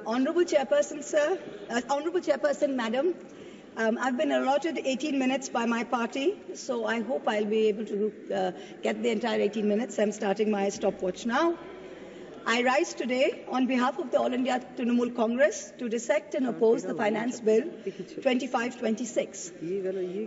Honourable Chairperson, sir, Honourable Chairperson, Madam, I've been allotted 18 minutes by my party, so I hope I'll be able to get the entire 18 minutes. I'm starting my stopwatch now. I rise today on behalf of the All India Trinamool Congress to dissect and oppose the Finance Bill 2526.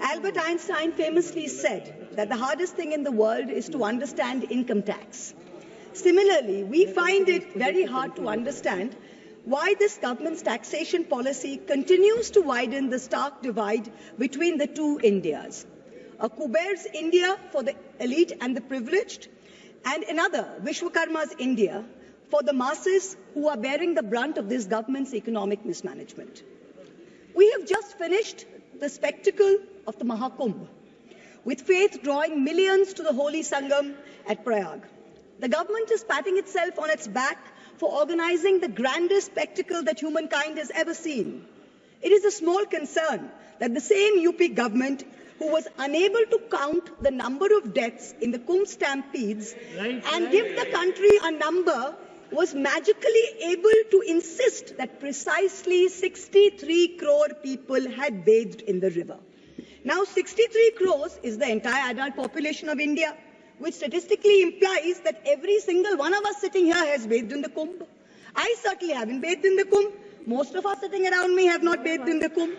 Albert Einstein famously said that the hardest thing in the world is to understand income tax. Similarly, we find it very hard to understand why this government's taxation policy continues to widen the stark divide between the two Indias. A Kuber's India for the elite and the privileged, and another, Vishwakarma's India, for the masses who are bearing the brunt of this government's economic mismanagement. We have just finished the spectacle of the Mahakumbh, with faith drawing millions to the holy Sangam at Prayag. The government is patting itself on its back for organizing the grandest spectacle that humankind has ever seen. It is a small concern that the same UP government who was unable to count the number of deaths in the Kumbh stampedes and give the country a number was magically able to insist that precisely 63 crore people had bathed in the river. Now 63 crores is the entire adult population of India, which statistically implies that every single one of us sitting here has bathed in the Kumbh. I certainly haven't bathed in the Kumbh. Most of us sitting around me have not bathed in the Kumbh.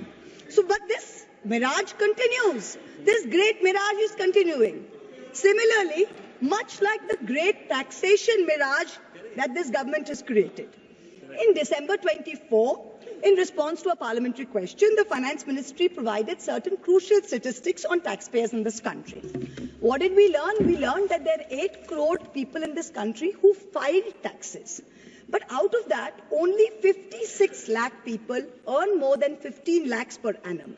But this mirage continues. This great mirage is continuing. Similarly, much like the great taxation mirage that this government has created. In December 24, in response to a parliamentary question, the Finance Ministry provided certain crucial statistics on taxpayers in this country. What did we learn? We learned that there are 8 crore people in this country who file taxes. But out of that, only 56 lakh people earn more than 15 lakhs per annum.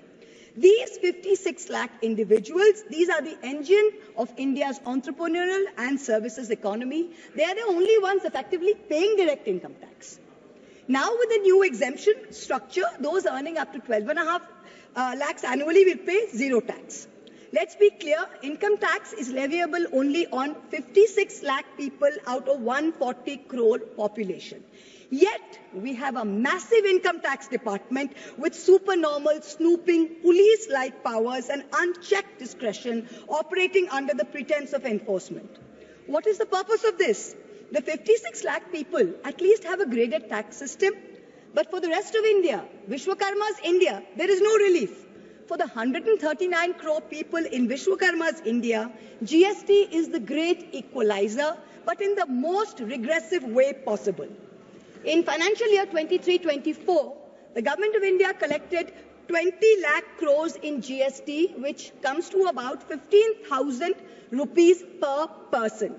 These 56 lakh individuals, these are the engine of India's entrepreneurial and services economy. They are the only ones effectively paying direct income tax. Now, with the new exemption structure, those earning up to 12.5 lakhs annually will pay zero tax. Let's be clear, income tax is leviable only on 56 lakh people out of 140 crore population. Yet, we have a massive income tax department with supernormal, snooping, police-like powers and unchecked discretion operating under the pretense of enforcement. What is the purpose of this? The 56 lakh people at least have a graded tax system, but for the rest of India, Vishwakarma's India, there is no relief. For the 139 crore people in Vishwakarma's India, GST is the great equalizer, but in the most regressive way possible. In financial year 23-24, the Government of India collected 20 lakh crores in GST, which comes to about 15,000 rupees per person.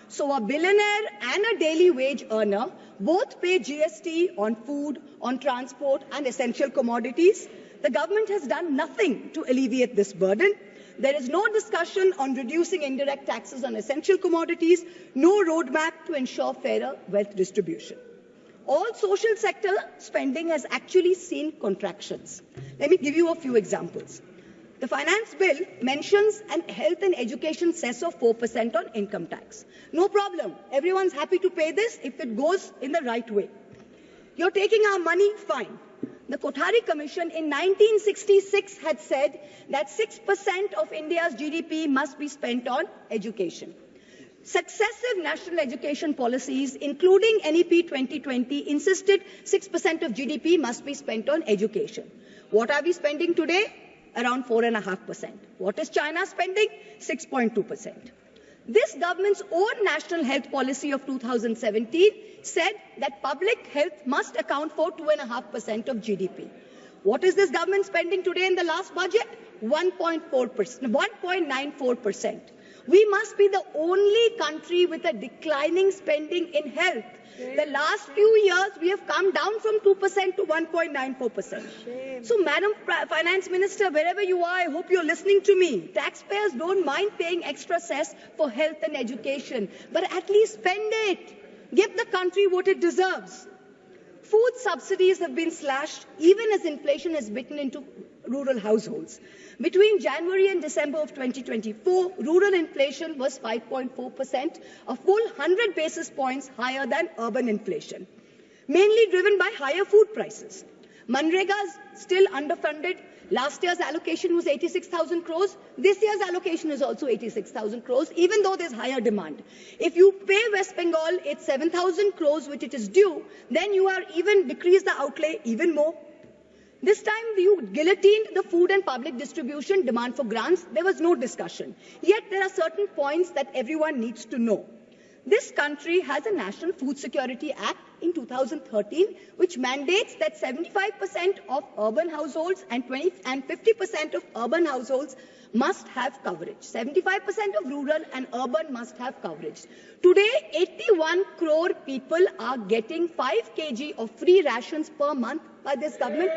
So a billionaire and a daily wage earner both pay GST on food, on transport and essential commodities. The government has done nothing to alleviate this burden. There is no discussion on reducing indirect taxes on essential commodities, no roadmap to ensure fairer wealth distribution. All social sector spending has actually seen contractions. Let me give you a few examples. The finance bill mentions a health and education cess of 4% on income tax. No problem. Everyone's happy to pay this if it goes in the right way. You're taking our money, fine. The Kothari Commission in 1966 had said that 6% of India's GDP must be spent on education. Successive national education policies, including NEP 2020, insisted 6% of GDP must be spent on education. What are we spending today? Around 4.5%. What is China spending? 6.2%. This government's own national health policy of 2017 said that public health must account for 2.5% of GDP. What is this government spending today in the last budget? 1.94%. We must be the only country with a declining spending in health. The last few years, we have come down from 2% to 1.94%. So, Madam Finance Minister, wherever you are, I hope you're listening to me. Taxpayers don't mind paying extra cess for health and education, but at least spend it. Give the country what it deserves. Food subsidies have been slashed even as inflation has bitten into rural households. Between January and December of 2024, rural inflation was 5.4%, a full 100 basis points higher than urban inflation. mainly driven by higher food prices. Manrega is still underfunded. Last year's allocation was 86,000 crores. This year's allocation is also 86,000 crores, even though there's higher demand. If you pay West Bengal its 7,000 crores, which it is due, then you are even decrease the outlay even more. This time you guillotined the food and public distribution demand for grants. There was no discussion. Yet there are certain points that everyone needs to know. This country has a National Food Security Act in 2013, which mandates that 75% of urban households and 50% of urban households must have coverage. 75% of rural and urban must have coverage. Today, 81 crore people are getting 5 kg of free rations per month by this government.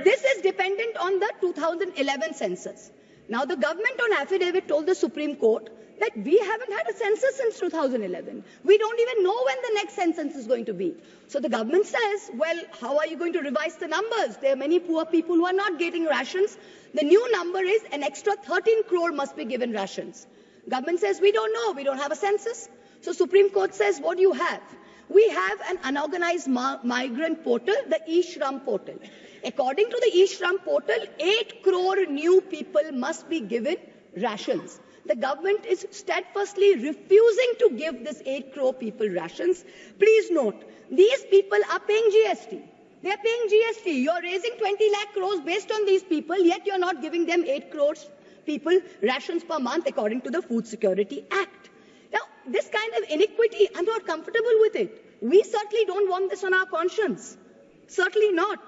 This is dependent on the 2011 census. Now, the government on affidavit told the Supreme Court that we haven't had a census since 2011. We don't even know when the next census is going to be. So the government says, well, how are you going to revise the numbers? There are many poor people who are not getting rations. The new number is an extra 13 crore must be given rations. Government says, we don't know. We don't have a census. So Supreme Court says, what do you have? We have an unorganized migrant portal, the e-Shram portal. According to the e-Shram portal, 8 crore new people must be given rations. The government is steadfastly refusing to give this 8 crore people rations. Please note, these people are paying GST. They are paying GST. You're raising 20 lakh crores based on these people, yet you're not giving them 8 crores people rations per month according to the Food Security Act. Now, this kind of iniquity, I'm not comfortable with it. We certainly don't want this on our conscience. Certainly not.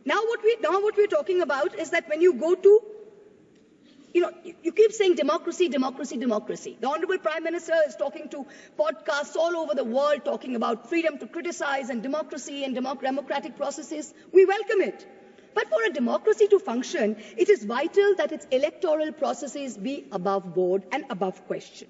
Now what we're talking about is that when you go to you keep saying democracy, democracy, democracy. The Honorable Prime Minister is talking to podcasts all over the world talking about freedom to criticize and democracy and democratic processes. We welcome it. But for a democracy to function, it is vital that its electoral processes be above board and above question.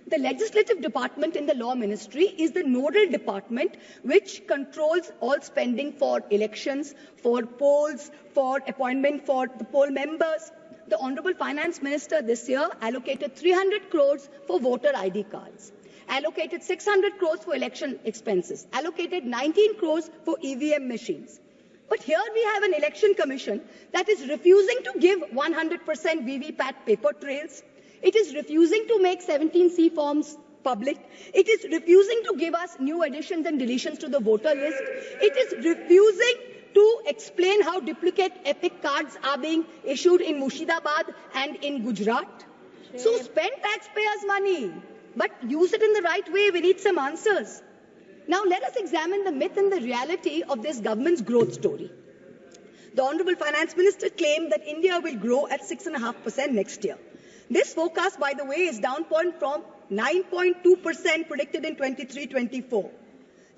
The legislative department in the law ministry is the nodal department which controls all spending for elections, for polls, for appointment for the poll members. The Honorable Finance Minister this year allocated 300 crores for voter ID cards, allocated 600 crores for election expenses, allocated 19 crores for EVM machines. But here we have an election commission that is refusing to give 100% VVPAT paper trails. It is refusing to make 17C forms public. It is refusing to give us new additions and deletions to the voter list. It is refusing to explain how duplicate epic cards are being issued in Murshidabad and in Gujarat. So spend taxpayers' money, but use it in the right way. We need some answers. Now let us examine the myth and the reality of this government's growth story. The Honorable Finance Minister claimed that India will grow at 6.5% next year. This forecast, by the way, is down from 9.2% predicted in 23-24.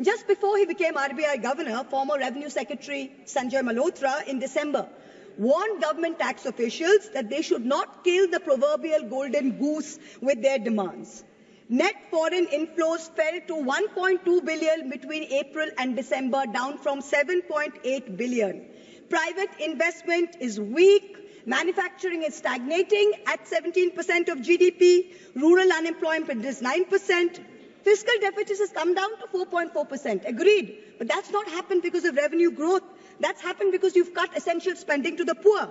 Just before he became RBI Governor, former Revenue Secretary Sanjay Malhotra in December warned government tax officials that they should not kill the proverbial golden goose with their demands. Net foreign inflows fell to 1.2 billion between April and December, down from 7.8 billion. Private investment is weak. Manufacturing is stagnating at 17% of GDP. Rural unemployment is 9%. Fiscal deficit has come down to 4.4%. Agreed. But that's not happened because of revenue growth. That's happened because you've cut essential spending to the poor.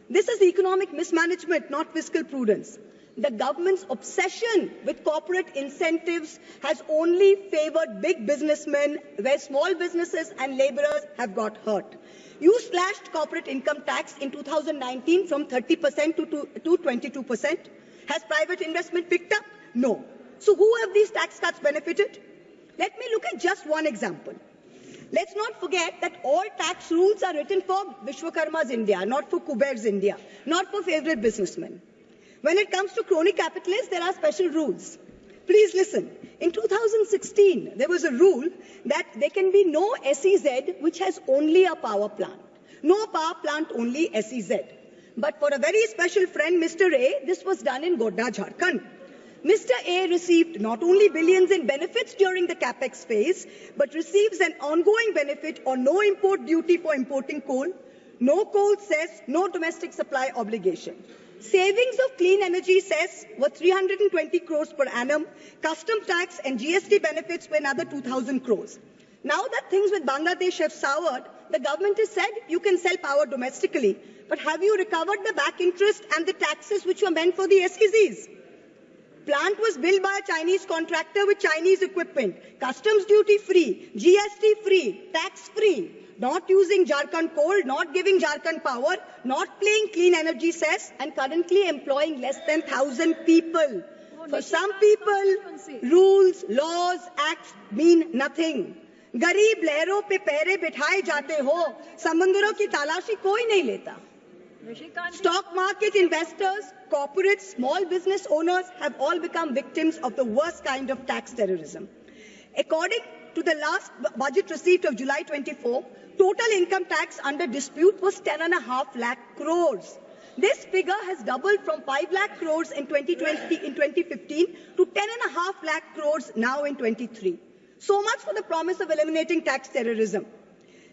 This is economic mismanagement, not fiscal prudence. The government's obsession with corporate incentives has only favored big businessmen, where small businesses and laborers have got hurt. You slashed corporate income tax in 2019 from 30% to 22%. Has private investment picked up? No. So who have these tax cuts benefited? Let me look at just one example. Let's not forget that all tax rules are written for Vishwakarma's India, not for Kuber's India, not for favorite businessmen. When it comes to crony capitalists, there are special rules. Please listen. In 2016, there was a rule that there can be no SEZ which has only a power plant. No power plant, only SEZ. But for a very special friend, Mr. A, this was done in Godda, Jharkhand. Mr. A received not only billions in benefits during the capex phase, but receives an ongoing benefit on no import duty for importing coal, no coal cess, no domestic supply obligation. Savings of clean energy cess were 320 crores per annum. Custom tax and GST benefits were another 2,000 crores. Now that things with Bangladesh have soured, the government has said you can sell power domestically. But have you recovered the back interest and the taxes which were meant for the SEZs? Plant was built by a Chinese contractor with Chinese equipment, customs duty free, GST free, tax free, not using Jharkhand coal, not giving Jharkhand power, not paying clean energy cess, and currently employing less than 1,000 people. For some people, rules, laws, acts mean nothing. गरीब लहरों पे पैरे बिठाए जाते हो, समंदरों की तलाशी कोई नहीं लेता. Stock market investors, corporates, small business owners have all become victims of the worst kind of tax terrorism. According to the last budget receipt of July 24, total income tax under dispute was 10.5 lakh crores. This figure has doubled from 5 lakh crores in 2015 to 10.5 lakh crores now in 23. So much for the promise of eliminating tax terrorism.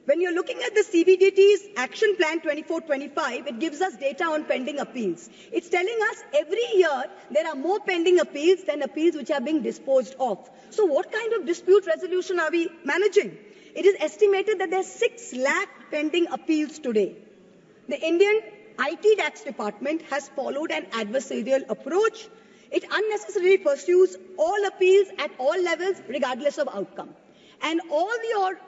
When you're looking at the CBDT's Action Plan 24-25, it gives us data on pending appeals. It's telling us every year there are more pending appeals than appeals which are being disposed of. So what kind of dispute resolution are we managing? It is estimated that there are 6 lakh pending appeals today. The Indian IT tax department has followed an adversarial approach. It unnecessarily pursues all appeals at all levels, regardless of outcome. And all your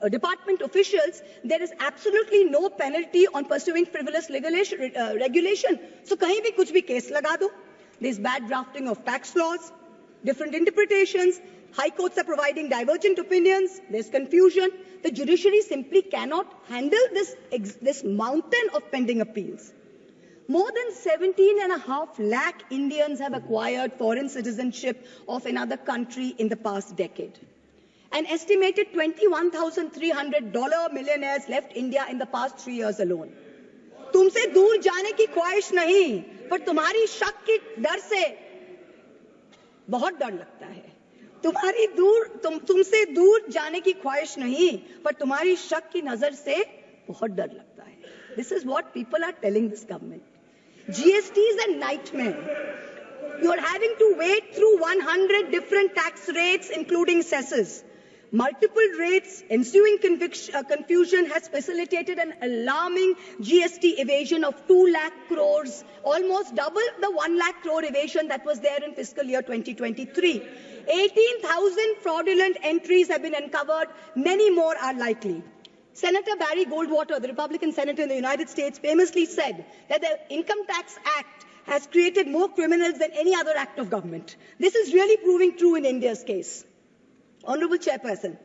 department officials, there is absolutely no penalty on pursuing frivolous regulation. So, kahin bhi kuch bhi case laga do. There's bad drafting of tax laws, different interpretations. High courts are providing divergent opinions. There's confusion. The judiciary simply cannot handle this mountain of pending appeals. More than 17.5 lakh Indians have acquired foreign citizenship of another country in the past decade. An estimated $21,300 millionaires left India in the past 3 years alone. तुमसे दूर जाने की ख्वाहिश नहीं, पर तुम्हारी शक की डर से बहुत डर लगता है. तुमसे दूर जाने की ख्वाहिश नहीं, पर तुम्हारी शक की नजर से बहुत डर लगता है. This is what people are telling this government. GST is a nightmare. You are having to wade through 100 different tax rates, including cesses. Multiple rates, ensuing confusion has facilitated an alarming GST evasion of 2 lakh crores, almost double the 1 lakh crore evasion that was there in fiscal year 2023. 18,000 fraudulent entries have been uncovered. Many more are likely. Senator Barry Goldwater, the Republican senator in the United States, famously said that the Income Tax Act has created more criminals than any other act of government. This is really proving true in India's case. Honorable Chairperson,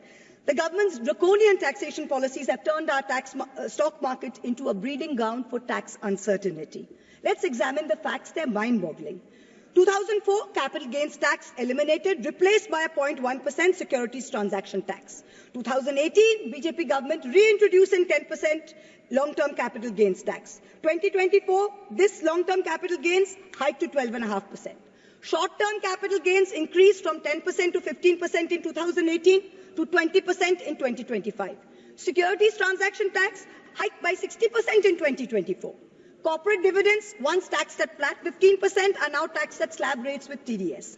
the government's draconian taxation policies have turned our stock market into a breeding ground for tax uncertainty. Let's examine the facts. They're mind-boggling. 2004, capital gains tax eliminated, replaced by a 0.1% securities transaction tax. 2018, BJP government reintroducing 10% long-term capital gains tax. 2024, this long-term capital gains hiked to 12.5%. Short-term capital gains increased from 10% to 15% in 2018 to 20% in 2025. Securities transaction tax hiked by 60% in 2024. Corporate dividends, once taxed at flat 15%, are now taxed at slab rates with TDS.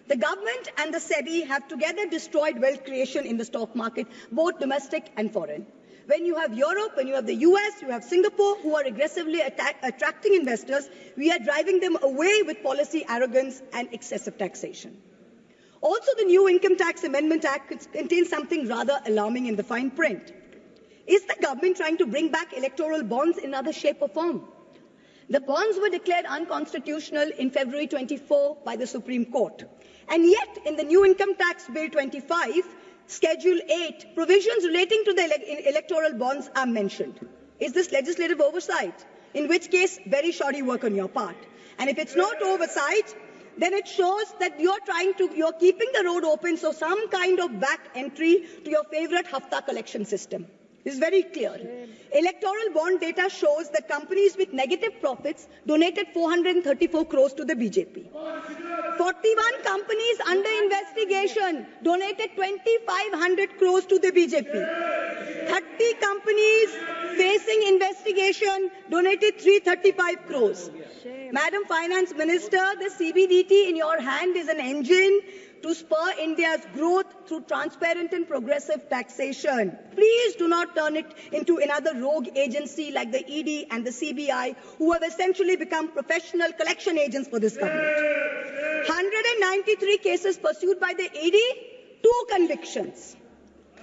The government and the SEBI have together destroyed wealth creation in the stock market, both domestic and foreign. When you have Europe, when you have the US, you have Singapore, who are aggressively attracting investors, we are driving them away with policy arrogance and excessive taxation. Also, the new Income Tax Amendment Act contains something rather alarming in the fine print. Is the government trying to bring back electoral bonds in another shape or form? The bonds were declared unconstitutional in February 24 by the Supreme Court. And yet, in the new Income Tax Bill 25, Schedule 8, provisions relating to the electoral bonds are mentioned. Is this legislative oversight? In which case, very shoddy work on your part. And if it's not oversight, then it shows that you're keeping the road open, so some kind of back entry to your favorite Hafta collection system. This is very clear. Electoral bond data shows that companies with negative profits donated 434 crores to the BJP. 41 companies under investigation donated 2,500 crores to the BJP. 30 companies facing investigation donated 335 crores. Madam Finance Minister, the CBDT in your hand is an engine to spur India's growth through transparent and progressive taxation. Please do not turn it into another rogue agency like the ED and the CBI, who have essentially become professional collection agents for this government. 193 cases pursued by the ED, 2 convictions.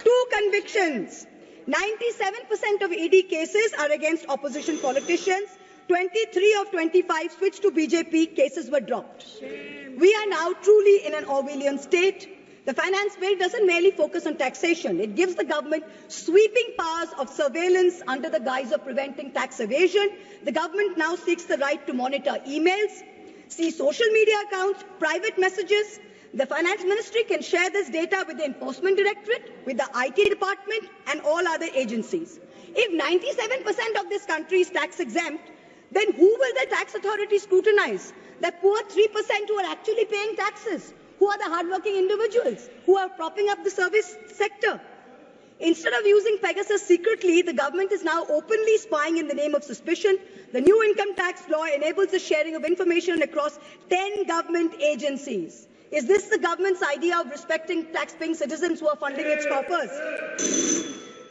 2 convictions. 97% of ED cases are against opposition politicians. 23 of 25 switched to BJP, cases were dropped. We are now truly in an Orwellian state. The finance bill doesn't merely focus on taxation. It gives the government sweeping powers of surveillance under the guise of preventing tax evasion. The government now seeks the right to monitor emails, see social media accounts, private messages. The finance ministry can share this data with the enforcement directorate, with the IT department and all other agencies. If 97% of this country is tax exempt, then who will the tax authority scrutinize? The poor 3% who are actually paying taxes, who are the hardworking individuals, who are propping up the service sector. Instead of using Pegasus secretly, the government is now openly spying in the name of suspicion. The new income tax law enables the sharing of information across 10 government agencies. Is this the government's idea of respecting tax-paying citizens who are funding its coffers?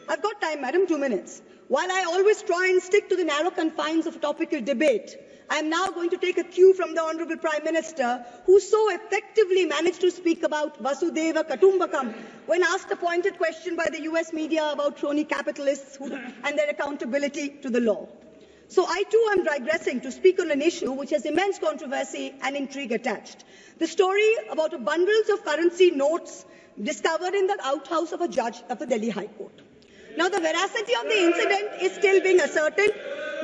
I've got time, madam, 2 minutes. While I always try and stick to the narrow confines of topical debate, I am now going to take a cue from the Honorable Prime Minister, who so effectively managed to speak about Vasudhaiva Kutumbakam when asked a pointed question by the US media about crony capitalists and their accountability to the law. So I too am digressing to speak on an issue which has immense controversy and intrigue attached. The story about bundles of currency notes discovered in the outhouse of a judge of the Delhi High Court. Now, the veracity of the incident is still being ascertained,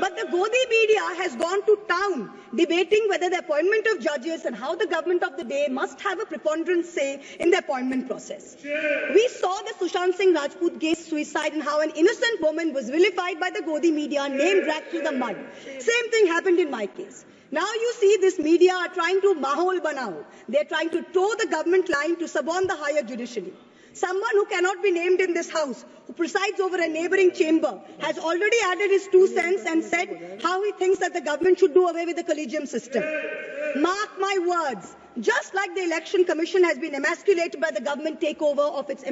but the Godi media has gone to town debating whether the appointment of judges and how the government of the day must have a preponderant say in the appointment process. We saw the Sushant Singh Rajput case suicide and how an innocent woman was vilified by the Godi media, name dragged through the mud. Same thing happened in my case. Now you see this media are trying to mahol banao. They are trying to toe the government line to suborn the higher judiciary. Someone who cannot be named in this house, who presides over a neighboring chamber, has already added his 2 cents and said how he thinks that the government should do away with the collegium system. Mark my words, just like the Election Commission has been emasculated by the government takeover of its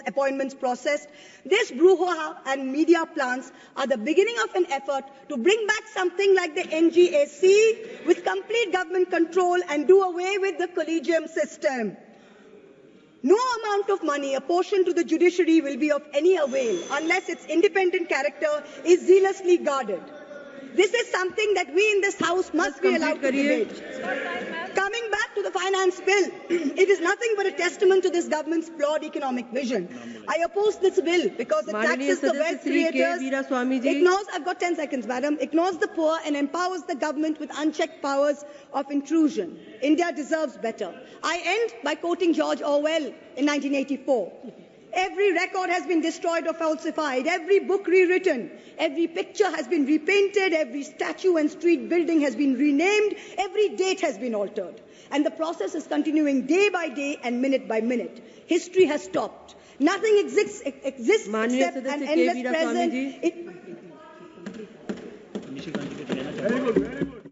appointments process, this brouhaha and media plans are the beginning of an effort to bring back something like the NGAC with complete government control and do away with the collegium system. No amount of money apportioned to the judiciary will be of any avail unless its independent character is zealously guarded. This is something that we in this House must be allowed to debate. Coming back to the finance bill, it is nothing but a testament to this government's flawed economic vision. I oppose this bill because it taxes the wealth creators, ignores, I've got 10 seconds, madam, ignores the poor and empowers the government with unchecked powers of intrusion. India deserves better. I end by quoting George Orwell in 1984. Every record has been destroyed or falsified, every book rewritten, every picture has been repainted, every statue and street building has been renamed, every date has been altered. And the process is continuing day by day and minute by minute. History has stopped. Nothing exists except an endless present. Very good.